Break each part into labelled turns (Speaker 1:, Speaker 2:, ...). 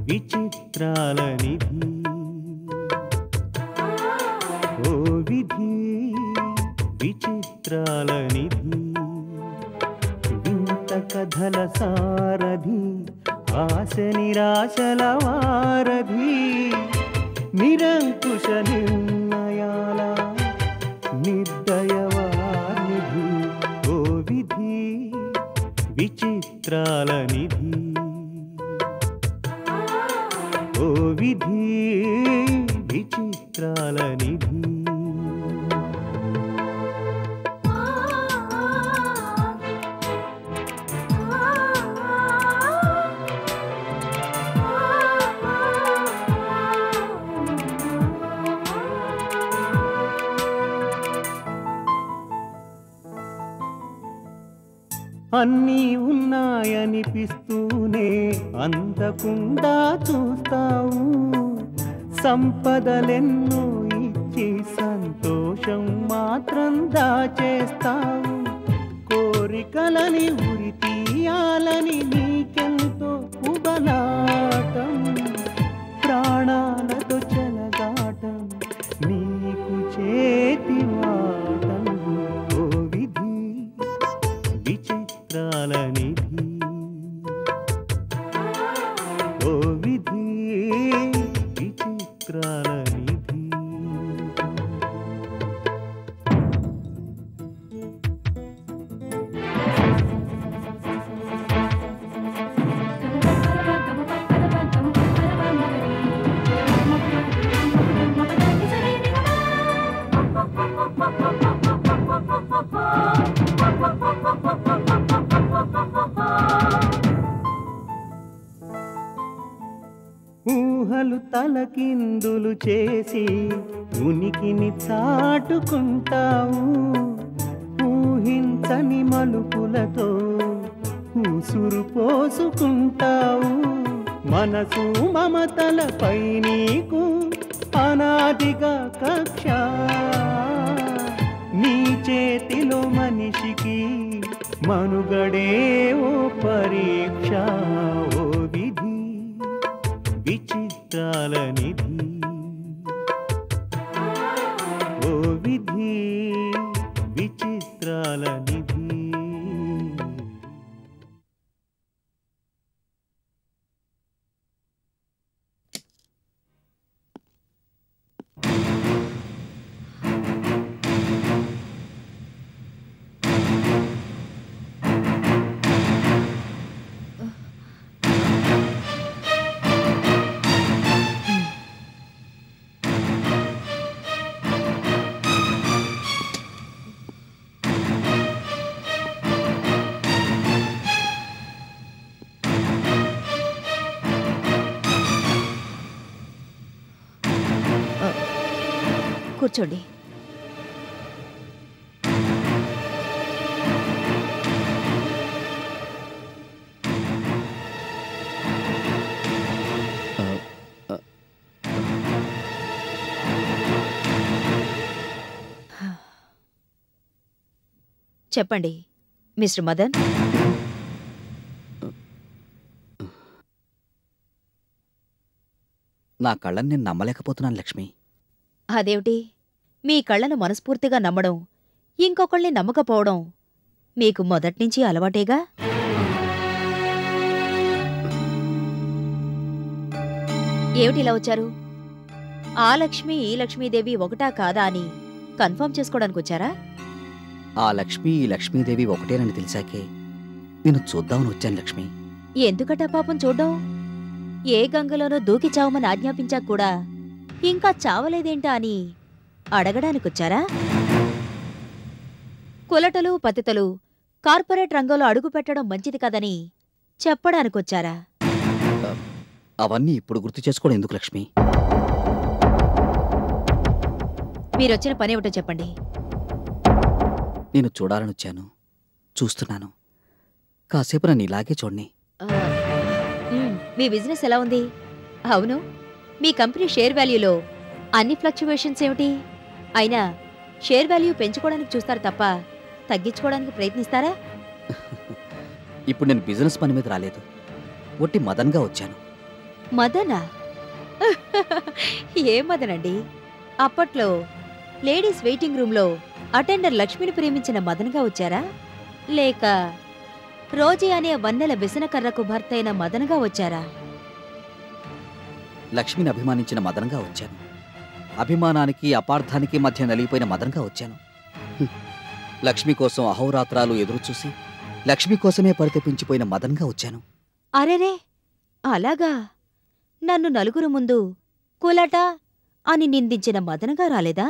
Speaker 1: విచిత్రాల నిధి ఓ విధి విచిత్రాల నిధి వింత కథల సారథి ఆశ నిరాశల వారధి నిరంకుశ నిర్ణయాల నిర్దయవానిధి ఓ విధి విచిత్రాల నిధి ఓ విధి విచిత్రాల నిధి అన్నీ ఉన్నాయనిపిస్తూనే అందకుండా చూస్తావు సంపదలెన్నో ఇచ్చి సంతోషం మాత్రం దాచేస్తావు కోరికలని ఉరి తీయాలని నీకెంతో ఉబలాటం ప్రాణాలతో చెలగాటం నీకు చేతివాటం ఓ విధి విచిత్రాల నిధి ఓ విధి విచిత్రాల నిధి ఊహలు తలకిందులు చేసి ఉనికిని చాటుకుంటావు ఊహించని మలుపులతో ఉసురు పోసుకుంటావు మనసు మమతలపై నీకు అనాదిగా కక్ష నీ చేతిలో మనిషికి మనుగడే ఓ పరీక్ష ఓ విధి విచిత్రాల నిధి ఓ విధి విచిత్రాల నిధి
Speaker 2: కూర్చోండి. చెప్పండి మిస్టర్ మదన్.
Speaker 3: నా కళ్ళని నేను నమ్మలేకపోతున్నాను లక్ష్మి.
Speaker 2: అదేమిటి, మీ కళ్ళను మనస్ఫూర్తిగా నమ్మడం, ఇంకొకళ్ళని నమ్మకపోవడం మీకు మొదట్నుంచి అలవాటేగా? ఏమిటిలా వచ్చారు? ఆ లక్ష్మి ఈ లక్ష్మీదేవి ఒకటా కాదా అని కన్ఫర్మ్ చేసుకోవడానికి వచ్చారా?
Speaker 3: ఆ లక్ష్మి ఈ లక్ష్మీదేవి ఒకటేనని తెలిసాకే నేను చూద్దామని వచ్చాను లక్ష్మి.
Speaker 2: ఎందుకట పాపం చూడ్డం? ఏ గంగలోనో దూకి చావమని ఆజ్ఞాపించాక కూడా ఇంకా చావలేదేంటా అని అడగడానికొచ్చారా? కులటలు పతితలు కార్పొరేట్ రంగంలో అడుగుపెట్టడం మంచిది కదని చెప్పడానికొచ్చారా?
Speaker 3: అవన్నీ ఇప్పుడు గుర్తు చేసుకోవడం ఎందుకు లక్ష్మి?
Speaker 2: మీరొచ్చిన పనేమిటో చెప్పండి.
Speaker 3: నేను చూడాలనొచ్చాను, చూస్తున్నాను. కాసేపు నన్ను ఇలాగే చూడని.
Speaker 2: మీ బిజినెస్ ఎలా ఉంది? అవును, మీ కంపెనీ షేర్ వాల్యూలో అన్ని ఫ్లక్చువేషన్స్ ఏమిటి? అయినా షేర్ వాల్యూ పెంచుకోవడానికి చూస్తారు తప్ప తగ్గించుకోవడానికి ప్రయత్నిస్తారా?
Speaker 3: ఇప్పుడు నేను బిజినెస్ పని మీద రాలేదు, ఒట్టి మదన్గా వచ్చాను.
Speaker 2: మదనా? ఏ మదనండి? అప్పట్లో లేడీస్ వెయిటింగ్ రూమ్లో అటెండర్ లక్ష్మిని ప్రేమించిన మదన్గా వచ్చారా, లేక రోజీ అనే వన్నెల వ్యసనకర్రకు భర్తయిన మదన్గా వచ్చారా?
Speaker 3: లక్ష్మిని అభిమానించిన మదన్గా వచ్చాను. అభిమానానికి అపార్థానికి మధ్య నలిగిపోయిన మదన్గా వచ్చాను. లక్ష్మి కోసం అహోరాత్రాలు ఎదురుచూసి లక్ష్మి కోసమే పరితపించిపోయిన మదన్గా వచ్చాను.
Speaker 2: అరెరే, అలాగా? నన్ను నలుగురు ముందు కులట అని నిందించిన మదనగా రాలేదా?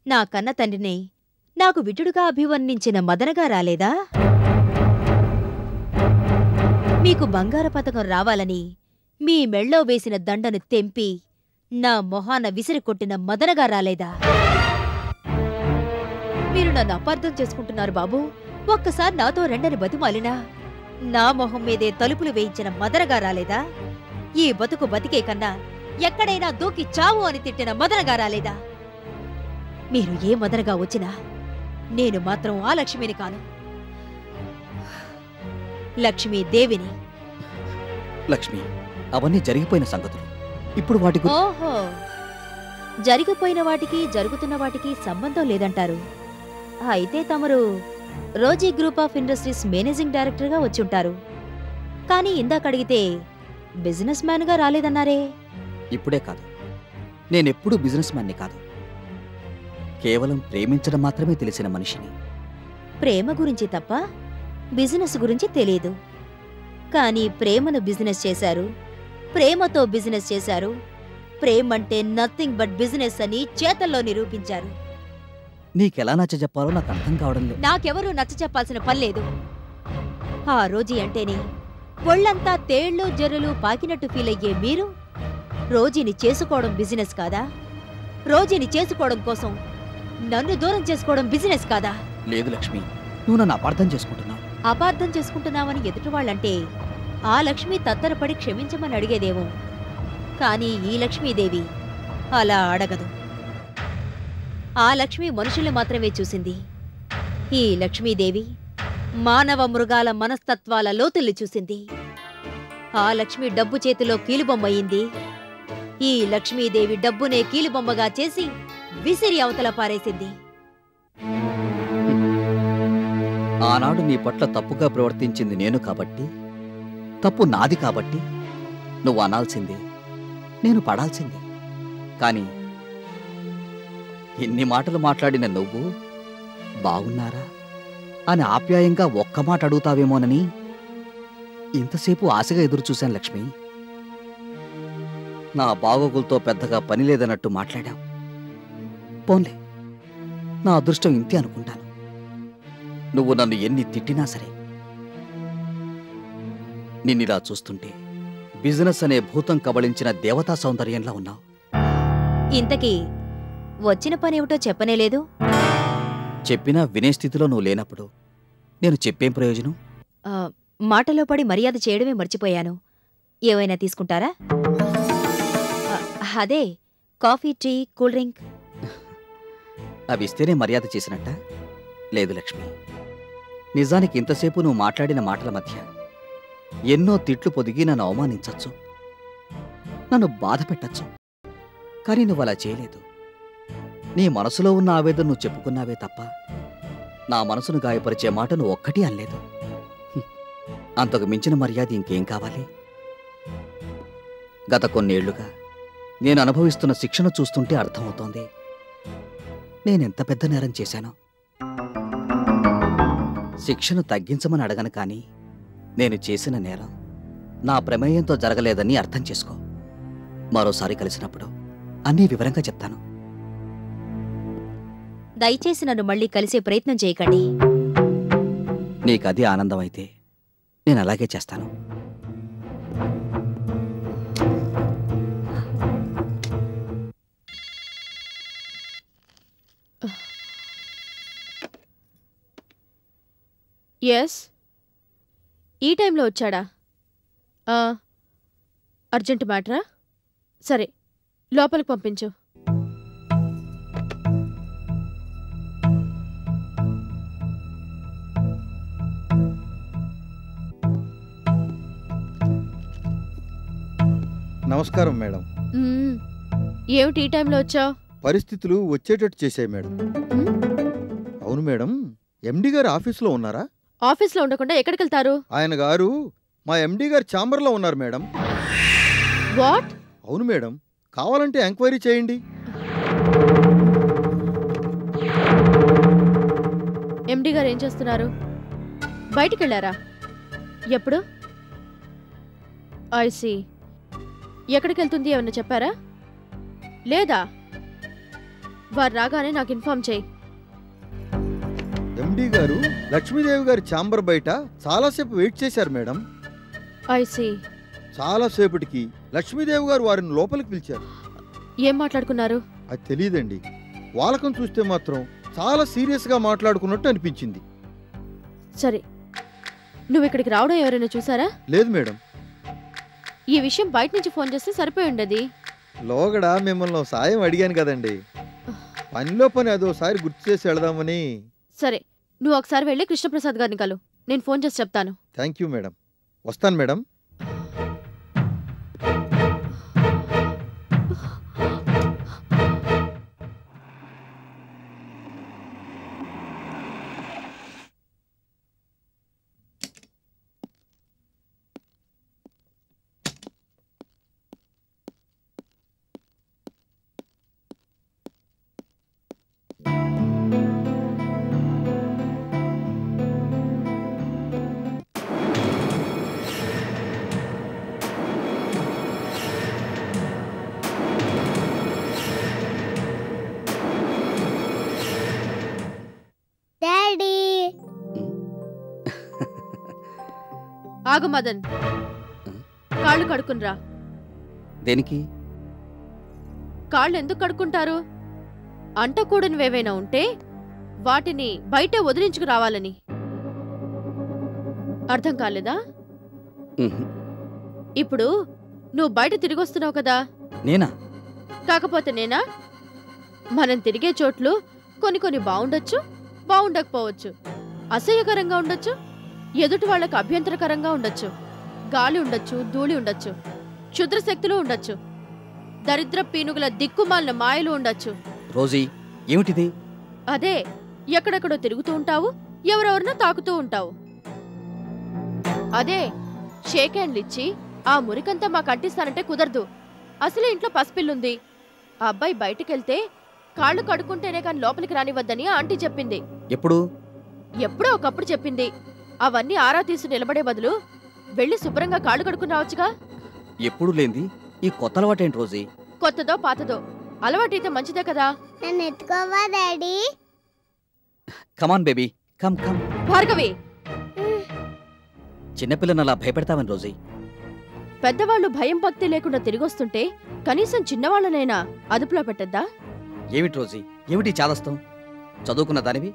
Speaker 2: నా కన్న తండ్రిని నాకు విటుడుగా అభివర్ణించిన మదనగా రాలేదా? మీకు బంగార పతకం రావాలని మీ మెళ్ళో వేసిన దండను తెంపి నా మొహాన విసిరికొట్టిన మదనగా రాలేదా? మీరు నన్ను అపార్థం చేసుకుంటున్నారు బాబూ. ఒక్కసారి నాతో రెండని బతిమాలినా నా మొహం మీదే తలుపులు వేయించిన మదనగా రాలేదా? ఈ బతుకు బతికే కన్నా ఎక్కడైనా దూకి చావు అని తిట్టిన మదనగా రాలేదా? మీరు ఏ మదనగా వచ్చినా నేను మాత్రం ఆ లక్ష్మిని కాను, లక్ష్మీదేవిని.
Speaker 3: లక్ష్మి, అవన్నీ జరిగిపోయిన సంగతులు. ఇప్పుడు వాటి
Speaker 2: ఓహో, జరిగిపోయిన వాటికి జరుగుతున్న వాటికి సంబంధం లేదంటారు. అయితే తమరు Rosy group of industries managing డైరెక్టర్గా వచ్చుంటారు. కానీ ఇందాకడిగితే బిజినెస్ మ్యాన్గా రాలేదన్నారే?
Speaker 3: ఇప్పుడే కాదు, నేనెప్పుడూ బిజినెస్ మ్యాన్ని కాదు. కేవలం ప్రేమించడం మాత్రమే తెలిసిన మనిషిని.
Speaker 2: ప్రేమ గురించి తప్ప బిజినెస్ గురించి తెలియదు. కానీ ప్రేమను బిజినెస్ చేశారు, ప్రేమతో బిజినెస్ చేశారు. ప్రేమంటే నథింగ్ బట్ బిజినెస్ అని చేతల్లో నిరూపించారు.
Speaker 3: నీకెలా నచ్చ చెప్పాలో నాకు అర్థం కావడం లేదు.
Speaker 2: నాకెవరూ నచ్చ చెప్పాల్సిన పనిలేదు. ఆ రోజీ అంటేనే ఒళ్లంతా తేళ్లు జర్రులు పాకినట్టు ఫీలయ్యే మీరు రోజీని చేసుకోవడం బిజినెస్ కాదా? రోజీని చేసుకోవడం కోసం నన్ను దూరం చేసుకోవడం బిజినెస్ కాదా?
Speaker 3: లేదు లక్ష్మి, నువ్వు నన్ను అపార్థం చేసుకుంటున్నావు.
Speaker 2: అపార్థం చేసుకుంటున్నావని ఎదుటివాళ్లంటే ఆ లక్ష్మి తత్తరపడి క్షమించమని అడిగేదేమో. కానీ ఈ లక్ష్మీదేవి అలా అడగదు. ఆ లక్ష్మి మనుషుల్ని మాత్రమే చూసింది. ఈ లక్ష్మీదేవి మానవ మృగాల మనస్తత్వాల లోతుల్ని చూసింది. ఆ లక్ష్మి డబ్బు చేతిలో కీలుబొమ్మయింది. ఈ లక్ష్మీదేవి డబ్బునే కీలుబొమ్మగా చేసి విసిరి అవతల పారేసింది.
Speaker 3: ఆనాడు నీ పట్ల తప్పుగా ప్రవర్తించింది నేను కాబట్టి, తప్పు నాది కాబట్టి నువ్వు అనాల్సిందే, నేను పడాల్సిందే. కానీ ఎన్ని మాటలు మాట్లాడిన నువ్వు బాగున్నారా అని ఆప్యాయంగా ఒక్క మాట అడుగుతావేమోనని ఇంతసేపు ఆశగా ఎదురుచూశాను లక్ష్మి. నా బాగోగులతో పెద్దగా పని లేదన్నట్టు మాట్లాడావు. పోన్లే, నా అదృష్టం ఇంతే అనుకుంటాను. నువ్వు నన్ను ఎన్ని తిట్టినా సరే, నిన్నిలా చూస్తుంటే బిజినెస్ అనే భూతం కబళించిన దేవతా సౌందర్యంలా ఉన్నావు.
Speaker 2: ఇంతకీ వచ్చిన పనేమిటో చెప్పనేలేదు?
Speaker 3: చెప్పినా వినే స్థితిలో నువ్వు లేనప్పుడు నేను చెప్పేం ప్రయోజనం?
Speaker 2: మాటలో పడి మర్యాద చేయడమే మర్చిపోయాను. ఏవైనా తీసుకుంటారా? అదే కాఫీ, టీ, కూల్ డ్రింక్.
Speaker 3: అవి ఇస్తేనే మర్యాద చేసినట్ట? లేదు లక్ష్మి, నిజానికి ఇంతసేపు నువ్వు మాట్లాడిన మాటల మధ్య ఎన్నో తిట్లు పొదిగి నన్ను అవమానించచ్చు, నన్ను బాధ పెట్టచ్చు. కానీ నువ్వు అలా చేయలేదు. నీ మనసులో ఉన్న ఆవేదన నువ్వు చెప్పుకున్నావే తప్ప నా మనసును గాయపరిచే మాట నువ్వు ఒక్కటి అనలేదు. అంతకు మించిన మర్యాద ఇంకేం కావాలి? గత కొన్నేళ్లుగా నేను అనుభవిస్తున్న శిక్షను చూస్తుంటే అర్థమవుతోంది నేనెంత పెద్ద నేరం చేశానో. శిక్షను తగ్గించమని అడగను, కానీ నేను చేసిన నేరం నా ప్రమేయంతో జరగలేదని అర్థం చేసుకో. మరోసారి కలిసినప్పుడు అన్నీ వివరంగా చెప్తాను.
Speaker 2: దయచేసి నన్ను మళ్ళీ కలిసే ప్రయత్నం చేయకండి.
Speaker 3: నీకది ఆనందమైతే నేను అలాగే చేస్తాను.
Speaker 4: ఎస్, ఈ టైంలో వచ్చాడా? అర్జెంట్ మ్యాటరా? సరే, లోపలికి పంపించు.
Speaker 5: నమస్కారం మేడం.
Speaker 4: మ్మ్. ఏమిటి ఈ టైంలో వచ్చావు?
Speaker 5: పరిస్థితులు వచ్చేటట్టు చేశాయి మేడం. అవును మేడం, ఎండి గారు ఆఫీసులో ఉన్నారా?
Speaker 4: ఆఫీస్లో ఉండకుండా ఎక్కడికి వెళ్తారు?
Speaker 5: ఆయన గారు మా ఎండి గారి ఛాంబర్లో ఉన్నారు మేడం.
Speaker 4: వాట్?
Speaker 5: అవును మేడం, కావాలంటే ఎంక్వైరీ చేయండి.
Speaker 4: ఎండి గారు ఏం చేస్తున్నారు? బయటికి వెళ్ళారా? ఎప్పుడు? ఐసి. ఎక్కడికి వెళ్తుంది ఏమన్నా చెప్పారా? లేదా? వారు రాగానే నాకు ఇన్ఫార్మ్ చేయి.
Speaker 5: ఎండి గారు లక్ష్మీదేవి గారి ఛాంబర్ బయట చాలాసేపు వెయిట్ చేశారు మేడం.
Speaker 4: ఐసి.
Speaker 5: చాలాసేపటికి లక్ష్మీదేవి గారు వారిని లోపలికి పిలిచారు.
Speaker 4: ఏం మాట్లాడుకున్నారు?
Speaker 5: అది తెలియదండి. వాళ్ళకం చూస్తే మాత్రం చాలా సీరియస్గా మాట్లాడుకున్నట్టు అనిపించింది.
Speaker 4: సరే, నువ్వు ఇక్కడికి రావడం ఎవరైనా చూసారా?
Speaker 5: లేదు మేడం.
Speaker 4: ఈ విషయం బయట నుంచి ఫోన్ చేస్తే సరిపోయి ఉండేది.
Speaker 5: లోగడ మిమ్మల్ని ఓ సాయం అడిగాను కదండి, పనిలో పని అదోసారి గుర్తు చేసి వెళదామని.
Speaker 4: సరే, నువ్వు ఒకసారి వెళ్ళి కృష్ణప్రసాద్ గారిని కలు. నేను ఫోన్ చేసి చెప్తాను.
Speaker 5: Thank you madam. వస్తాను మేడం.
Speaker 6: డాడీ
Speaker 4: ఆగు మదన్, కాళ్ళు కడుక్కునరా.
Speaker 3: దేనికి?
Speaker 4: కాళ్ళు ఎందుకు కడుక్కుంటారు? అంటకూడనివేవైనా ఉంటే వాటిని బయటే వదిలించుకు రావాలని. అర్థం కాలేదా?
Speaker 3: ఉహు.
Speaker 4: ఇప్పుడు నువ్వు బయట తిరిగొస్తున్నావు కదా,
Speaker 3: నేనా?
Speaker 4: కాకపోతే నేనా? మనం తిరిగే చోట్లు కొన్ని బాగుండొచ్చు, బాగుండకపోవచ్చు. అసహ్యకరంగా ఉండొచ్చు, ఎదుటి వాళ్లకు అభ్యంతరకరంగా ఉండొచ్చు. గాలి ఉండొచ్చు, ధూళి ఉండొచ్చు, క్షుద్రశక్తులు ఉండొచ్చు, దరిద్ర పీనుగుల దిక్కుమాలిన మాయలు ఉండొచ్చు.
Speaker 3: రోజీ, ఏమిటిది?
Speaker 4: అదే, ఎక్కడెక్కడో తిరుగుతూ ఉంటావు, ఎవరెవరినో తాకుతూ ఉంటావు. అదే, షేక్ హ్యాండ్లు ఇచ్చి ఆ మురికంతా మాకు అంటిస్తానంటే కుదరదు. అసలే ఇంట్లో పసిపిల్లుంది. ఆ అబ్బాయి బయటికెళ్తే కాళ్ళు కడుక్కుంటేనే కాని లోపలికి రానివద్దని ఆంటీ చెప్పింది.
Speaker 3: ఎప్పుడు?
Speaker 4: ఎప్పుడో ఒకప్పుడు చెప్పింది. అవన్నీ ఆరా తీసి నిలబడే బదులు వెళ్ళి శుభ్రంగా కాళ్ళు కడుక్కుని రావచ్చుగా.
Speaker 3: ఎప్పుడు లేంది ఈ కొత్త అలవాటేంటి రోజీ?
Speaker 4: కొత్తదో పాతదో అలవాటైతే మంచిదే కదా.
Speaker 6: నన్ను ఎత్తుకోవా daddy?
Speaker 3: Come on baby, come come.
Speaker 4: Bhargavi,
Speaker 3: చిన్నపిల్లని అలా భయపెడతావని రోజీ?
Speaker 4: పెద్దవాళ్ళు భయం భక్తి లేకుండా తిరిగొస్తుంటే కనీసం చిన్నవాళ్ళనైనా అదుపులో పెట్టద్దా?
Speaker 3: ఏమిటి రోజీ, ఏమిటి చాదస్తం? చదువుకున్న దానివి,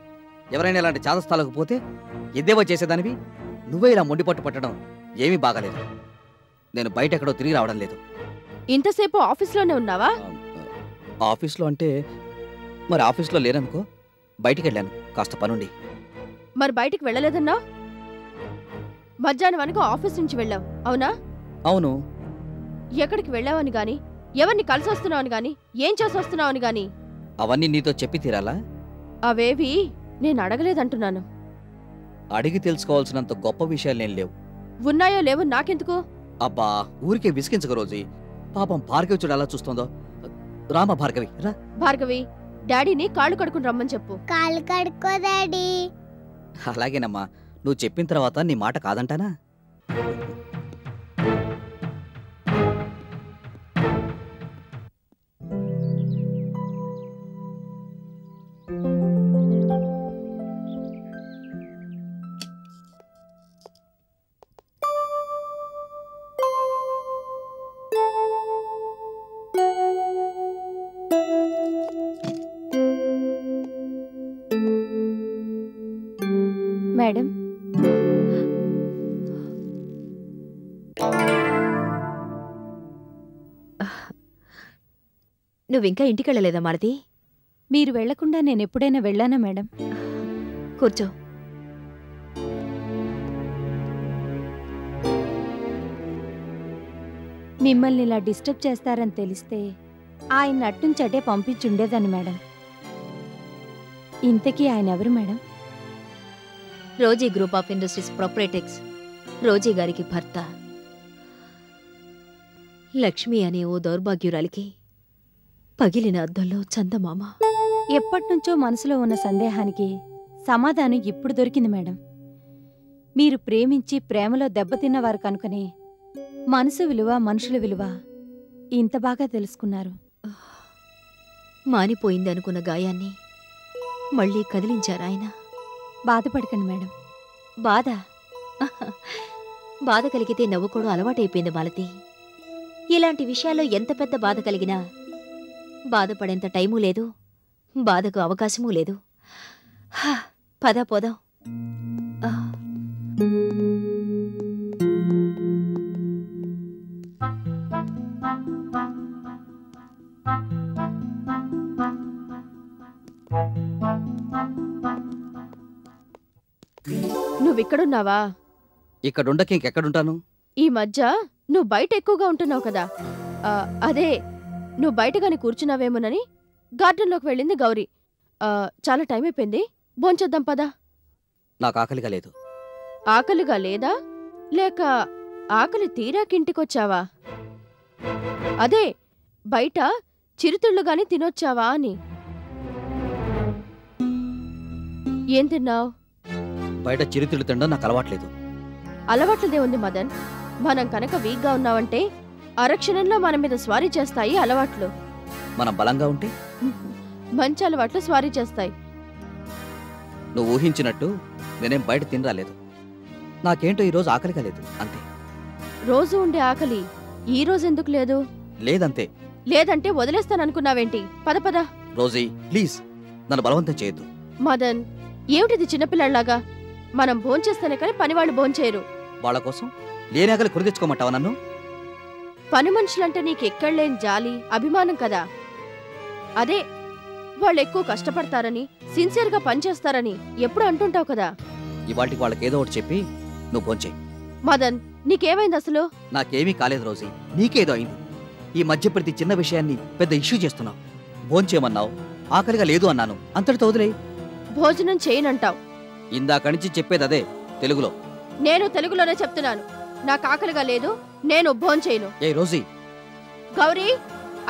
Speaker 3: ఎవరైనా ఇలాంటి చాదస్తాలకు పోతే ఎద్దేవా చేసేదానివి, నువ్వే ఇలా మొండిపట్టు పట్టడం ఏమీ బాగాలేదు. నేను బయట ఎక్కడో తిరిగి రావడం లేదు.
Speaker 4: ఇంతసేపు ఆఫీస్లోనే ఉన్నావా?
Speaker 3: ఆఫీస్లో అంటే మరి ఆఫీస్లో లేననుకో, బయటికి వెళ్ళాను కాస్త పనుండి.
Speaker 4: మరి బయటికి వెళ్ళలేదన్నావు. మధ్యాహ్నం అనుకో ఆఫీస్ నుంచి వెళ్ళావు, అవునా?
Speaker 3: అవును.
Speaker 4: ఎక్కడికి వెళ్ళావని గాని, ఎవరిని కలిసి వస్తున్నావని గాని, ఏం చేసి వస్తున్నావని గాని
Speaker 3: అవన్నీ నీతో చెప్పి తీరాలా?
Speaker 4: అవేవి నేను అడగలేదంటున్నాను.
Speaker 3: అడిగి తెలుసుకోవాల్సినంత గొప్ప విషయాలేం లేవు.
Speaker 4: ఉన్నాయో లేవో నాకెందుకు?
Speaker 3: అబ్బా, ఊరికే విసిగించక రోజీ. పాపం భార్గవి చూడు ఎలా చూస్తుందో. రామా భార్గవి, రా.
Speaker 4: భార్గవి, డాడీని కాళ్ళు కడుకుని రమ్మని చెప్పు.
Speaker 6: కాళ్ళు కడుక్కో డాడీ.
Speaker 3: అలాగేనమ్మా, నువ్వు చెప్పిన తర్వాత నీ మాట కాదంటానా?
Speaker 2: మేడం, నువ్వింకా ఇంటికెళ్ళలేదా మాలతి?
Speaker 7: మీరు వెళ్లకుండా నేనెప్పుడైనా వెళ్ళానా మేడం?
Speaker 2: కూర్చో.
Speaker 7: మిమ్మల్ని ఇలా డిస్టర్బ్ చేస్తారని తెలిస్తే ఆయన అట్టుంచటే పంపించుండేదని మేడం. ఇంతకీ ఆయన ఎవరు madam?
Speaker 2: Rosy group of industries ప్రొపరేటెక్స్ రోజీ గారికి భర్త. లక్ష్మి అనే ఓ దౌర్భాగ్యురాలికి పగిలిన అద్దంలో చందమామ.
Speaker 7: ఎప్పటినుంచో మనసులో ఉన్న సందేహానికి సమాధానం ఇప్పుడు దొరికింది మేడం. మీరు ప్రేమించి ప్రేమలో దెబ్బతిన్నవారు కనుకనే మనసు విలువ, మనుషుల విలువ ఇంత బాగా తెలుసుకున్నారు.
Speaker 2: మానిపోయిందనుకున్న గాయాన్ని మళ్ళీ కదిలించారాయన.
Speaker 7: బాధపడకండి మేడం.
Speaker 2: బాధ బాధ కలిగితే నవ్వుకోవడం అలవాటైపోయింది మాలతి. ఇలాంటి విషయాల్లో ఎంత పెద్ద బాధ కలిగినా బాధపడేంత టైమూ లేదు, బాధకు అవకాశమూ లేదు. పద పోదాం.
Speaker 4: నువ్విక్కడున్నావా?
Speaker 3: ఇక్కడుండక ఇంకెక్కడుంటాను?
Speaker 4: ఈ మధ్య నువ్వు బయట ఎక్కువగా ఉంటున్నావు కదా. అదే నువ్వు బయటగాని కూర్చున్నావేమోనని గార్డెన్లోకి వెళ్ళింది గౌరీ. చాలా టైం అయిపోయింది, భోంచేద్దాం పదా.
Speaker 3: నాకు ఆకలిగా లేదు.
Speaker 4: ఆకలిగా లేదా, లేక ఆకలి తీరాకింటికొచ్చావా? అదే బయట చిరుతిళ్ళు గాని తినొచ్చావా అని. ఏం తిన్నావు?
Speaker 3: బయట చిరుతిళ్ళు తినడం నాకు అలవాట్లేదు.
Speaker 4: అలవాట్లదే ఉంది మదన్. మనం కనుక వీక్గా ఉన్నావంటే అరక్షణంలో మన మీద స్వారీ చేస్తాయి అలవాట్లు.
Speaker 3: మనం బలంగా ఉంటే
Speaker 4: మంచి అలవాట్లు స్వారీ చేస్తాయి.
Speaker 3: నువ్వు ఊహించినట్టు నేనేం బయట తినరాలేదు. నాకేంటో ఈరోజు ఆకలిగా లేదు, అంతే.
Speaker 4: రోజు ఉండే ఆకలి ఈ రోజు ఎందుకు లేదు?
Speaker 3: లేదంతే.
Speaker 4: లేదంటే వదిలేస్తాననుకున్నావేంటి? పద పద.
Speaker 3: రోజీ ప్లీజ్ నన్ను బలవంతం చేయొద్దు.
Speaker 4: మదన్, ఏమిటిది చిన్నపిల్లల్లాగా? మనం భోంచేస్తేనే కానీ పనివాళ్ళు భోంచేయరు.
Speaker 3: వాళ్ళ కోసం లేని ఆకలి కొని తెచ్చుకోమంటావా నన్ను?
Speaker 4: పని మనుషులంటే నీకెక్కడలేని జాలి, అభిమానం కదా. అదే వాళ్ళు ఎక్కువ కష్టపడతారని, సిన్సియర్గా పనిచేస్తారని ఎప్పుడు అంటుంటావు కదా.
Speaker 3: ఇవాటికి వాళ్ళకి ఏదో ఒకటి చెప్పి నువ్వు భోంచేయి.
Speaker 4: మదన్, నీకేమైంది అసలు?
Speaker 3: నాకేమీ కాలేదు రోజీ, నీకేదో అయింది. ఈ మధ్య ప్రతి చిన్న విషయాన్ని పెద్ద ఇష్యూ చేస్తున్నావు. భోంచేయమన్నావు, ఆకలిగా లేదు అన్నాను, అంతటితో వదిలే.
Speaker 4: భోజనం చేయనంటావు.
Speaker 3: ఇందాక నుంచి చెప్పేది అదే తెలుగులో.
Speaker 4: నేను తెలుగులోనే చెప్తున్నాను. నాకు ఆకలిగా లేదు, నేను భోంచేయను.
Speaker 3: ఏ రోజీ,
Speaker 4: గౌరీ,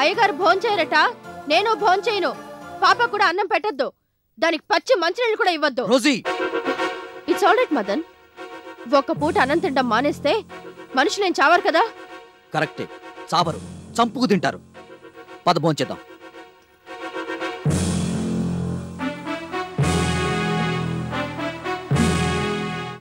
Speaker 4: అయ్యగారు భోంచేయరట, నేను భోంచేయను. పాప కూడా అన్నం పెట్టద్దు, దానికి పచ్చి మంచినీళ్ళు కూడా ఇవ్వద్దు.
Speaker 3: Rosy,
Speaker 4: it's all right Madan. ఒక్క పూట అన్నం తినడం మానేస్తే మనుషులేం చావరు కదా.
Speaker 3: కరెక్టే, చావరు, చంపుకు తింటారు. పద భోంచేద్దాం.